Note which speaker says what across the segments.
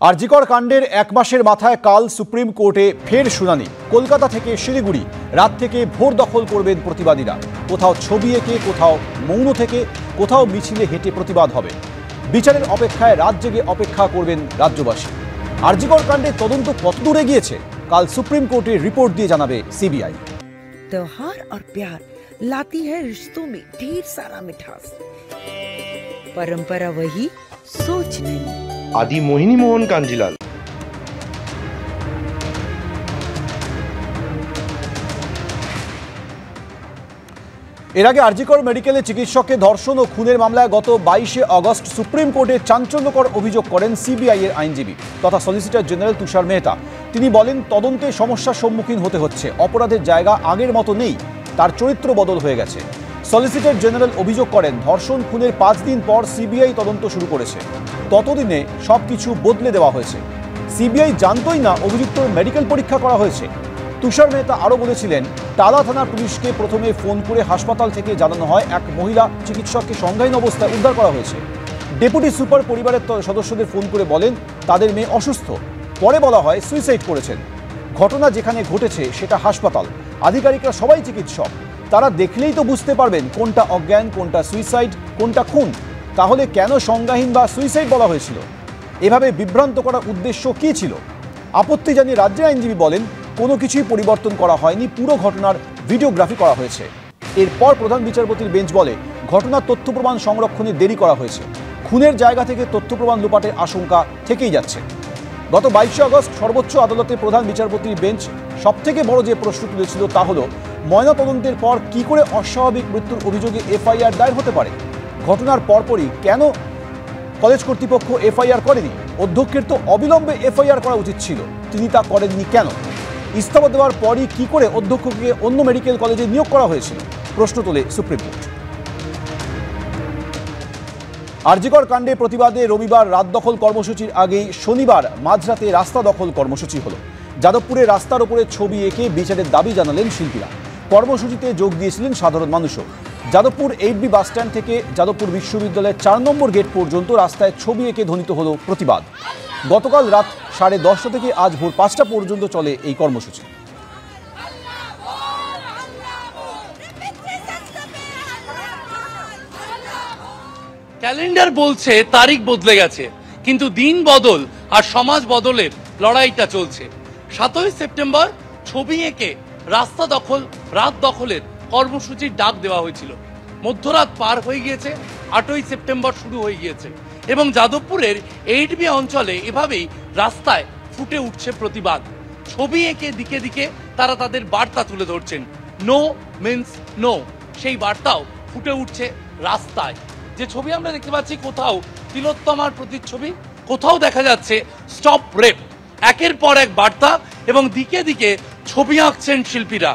Speaker 1: আরজিকর কাণ্ডের এক মাসের মাথায় কাল সুপ্রিম কোর্টে ফের শুনানি। কলকাতা থেকে শিলিগুড়ি রাত থেকে ভোর দখল করবেন প্রতিবাদীরা। কোথাও ছবি এঁকে, কোথাও মৌন থেকে, কোথাও মিছিলে হেঁটে প্রতিবাদ হবে। বিচারের অপেক্ষায় রাত জেগে অপেক্ষা করবেন রাজ্যবাসী। আরজিকর কাণ্ডের তদন্ত কতদূর এগিয়েছে কাল সুপ্রিম কোর্টে রিপোর্ট দিয়ে জানাবে সিবিআই।
Speaker 2: त्योहार और प्यार लाती है रिश्तों में ढेर सारा मिठास। परंपरा वही, सोच नहीं।
Speaker 3: आदि मोहिनी मोहन कांजीलाल।
Speaker 1: এর আগে আরজিকর মেডিকেলে চিকিৎসককে ধর্ষণ ও খুনের মামলায় গত 22 আগস্ট সুপ্রিম কোর্টে চাঞ্চল্যকর অভিযোগ করেন সিবিআই এর আইনজীবী তথা সলিসিটর জেনারেল তুষার মেহতা। তিনি বলেন, তদন্তে সমস্যার সম্মুখীন হতে হচ্ছে। অপরাধের জায়গা আগের মতো নেই, তার চরিত্র বদল হয়ে গেছে। সলিসিটর জেনারেল অভিযোগ করেন, ধর্ষণ খুনের 5 দিন পর সিবিআই তদন্ত শুরু করেছে। ততদিনে সবকিছু বদলে দেওয়া হয়েছে। সিবিআই জানতই না অভিযুক্ত মেডিকেল পরীক্ষা করা হয়েছে। তুষার মেহতা আরও বলেছিলেন, টালা থানার পুলিশকে প্রথমে ফোন করে হাসপাতাল থেকে জানানো হয় এক মহিলা চিকিৎসককে সংজ্ঞাহীন অবস্থায় উদ্ধার করা হয়েছে। ডেপুটি সুপার পরিবারের সদস্যদের ফোন করে বলেন তাদের মেয়ে অসুস্থ। পরে বলা হয় সুইসাইড করেছেন। ঘটনা যেখানে ঘটেছে সেটা হাসপাতাল। আধিকারিকরা সবাই চিকিৎসক, তারা দেখলেই তো বুঝতে পারবেন কোনটা অজ্ঞান, কোনটা সুইসাইড, কোনটা খুন। তাহলে কেন সংজ্ঞাহীন বা সুইসাইড বলা হয়েছিল? এভাবে বিভ্রান্ত করার উদ্দেশ্য কী ছিল? আপত্তি জানিয়ে রাজ্যের আইনজীবী বলেন, কোনো কিছুই পরিবর্তন করা হয়নি, পুরো ঘটনার ভিডিওগ্রাফি করা হয়েছে। এরপর প্রধান বিচারপতির বেঞ্চ বলে, ঘটনার তথ্য প্রমাণ সংরক্ষণে দেরি করা হয়েছে। খুনের জায়গা থেকে তথ্য প্রমাণ লোপাটের আশঙ্কা থেকেই যাচ্ছে। গত 22 আগস্ট সর্বোচ্চ আদালতে প্রধান বিচারপতির বেঞ্চ সবথেকে বড় যে প্রশ্ন তুলেছিল তা হলো, ময়নাতদন্তের পর কি করে অস্বাভাবিক মৃত্যুর অভিযোগে এফআইআর দায়ের হতে পারে? ঘটনার পরপরই কেন কলেজ কর্তৃপক্ষ এফআইআর করেনি? অধ্যক্ষের তো অবিলম্বে এফআইআর করা উচিত ছিল, তিনি তা করেননি কেন? ইস্তফা দেওয়ার পরই কি করে অধ্যক্ষকে অন্য মেডিকেল কলেজে নিয়োগ করা হয়েছিল? প্রশ্ন তোলে সুপ্রিম কোর্ট। আরজিকর কাণ্ডে প্রতিবাদে রবিবার রাত দখল কর্মসূচির আগেই শনিবার মাঝরাতে রাস্তা দখল কর্মসূচি হলো। যাদবপুরে রাস্তার ওপরে ছবি এঁকে বিচারের দাবি জানালেন শিল্পীরা। কর্মসূচিতে যোগ দিয়েছিলেন সাধারণ মানুষও। যাদবপুর 8B বাসস্ট্যান্ড থেকে যাদবপুর বিশ্ববিদ্যালয়ের 4 নম্বর গেট পর্যন্ত রাস্তায় ছবি এঁকে ধ্বনিত হলো প্রতিবাদ। গতকাল রাত 10:30 থেকে আজ ভোর 5টা পর্যন্ত চলে এই কর্মসূচি।
Speaker 4: ক্যালেন্ডার বলছে তারিখ বদলে গেছে, কিন্তু দিন বদল আর সমাজ বদলের লড়াইটা চলছে। 7ই সেপ্টেম্বর ছবি এঁকে রাস্তা দখল, রাত দখলের কর্মসূচির ডাক দেওয়া হয়েছিল। মধ্যরাত পার হয়ে গিয়েছে, 8ই সেপ্টেম্বর শুরু হয়ে গিয়েছে এবং যাদবপুরের 8B অঞ্চলে এভাবেই রাস্তায় ফুটে উঠছে প্রতিবাদ। ছবি এঁকে দিকে দিকে তারা তাদের বার্তা তুলে ধরছেন। নো মিন্স নো, সেই বার্তাও ফুটে উঠছে রাস্তায়। যে ছবি আমরা দেখতে পাচ্ছি, কোথাও তিলোত্তমার প্রতিচ্ছবি, কোথাও দেখা যাচ্ছে স্টপ রেপ। একের পর এক বার্তা এবং দিকে দিকে ছবি আঁকছেন শিল্পীরা।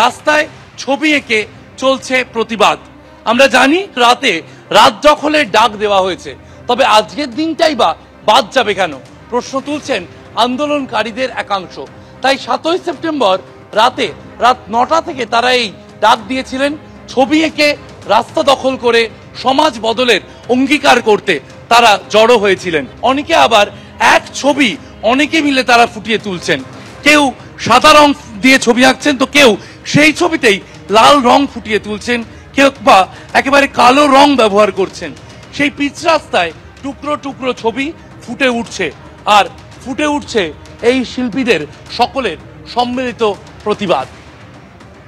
Speaker 4: রাস্তায় ছবি এঁকে চলছে প্রতিবাদ। আমরা জানি রাত দখলের ডাক দেওয়া হয়েছে, তবে আজকের দিনটাই বা বাদ যাবে কেন প্রশ্ন তুলছেন আন্দোলনকারীদের একাংশ। তাই 7ই সেপ্টেম্বর রাত 9টা থেকে তারা এই ডাক দিয়েছিলেন। ছবি এঁকে রাস্তা দখল করে সমাজ বদলের অঙ্গীকার করতে তারা জড়ো হয়েছিলেন। অনেকে আবার এক ছবি অনেকে মিলে তারা ফুটিয়ে তুলছেন। কেউ সাদা রং দিয়ে ছবি আঁকছেন, তো কেউ সেই ছবিতেই লাল রং ফুটিয়ে তুলছেন, কেউ বা একেবারে কালো রং ব্যবহার করছেন। সেই পিচ রাস্তায় টুকরো টুকরো ছবি ফুটে উঠছে, আর ফুটে উঠছে এই শিল্পীদের সকলের সম্মিলিত প্রতিবাদ।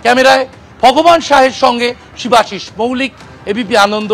Speaker 4: ক্যামেরায় ভগবান শাহের সঙ্গে শিবাশিস মৌলিক, এবিপি আনন্দ।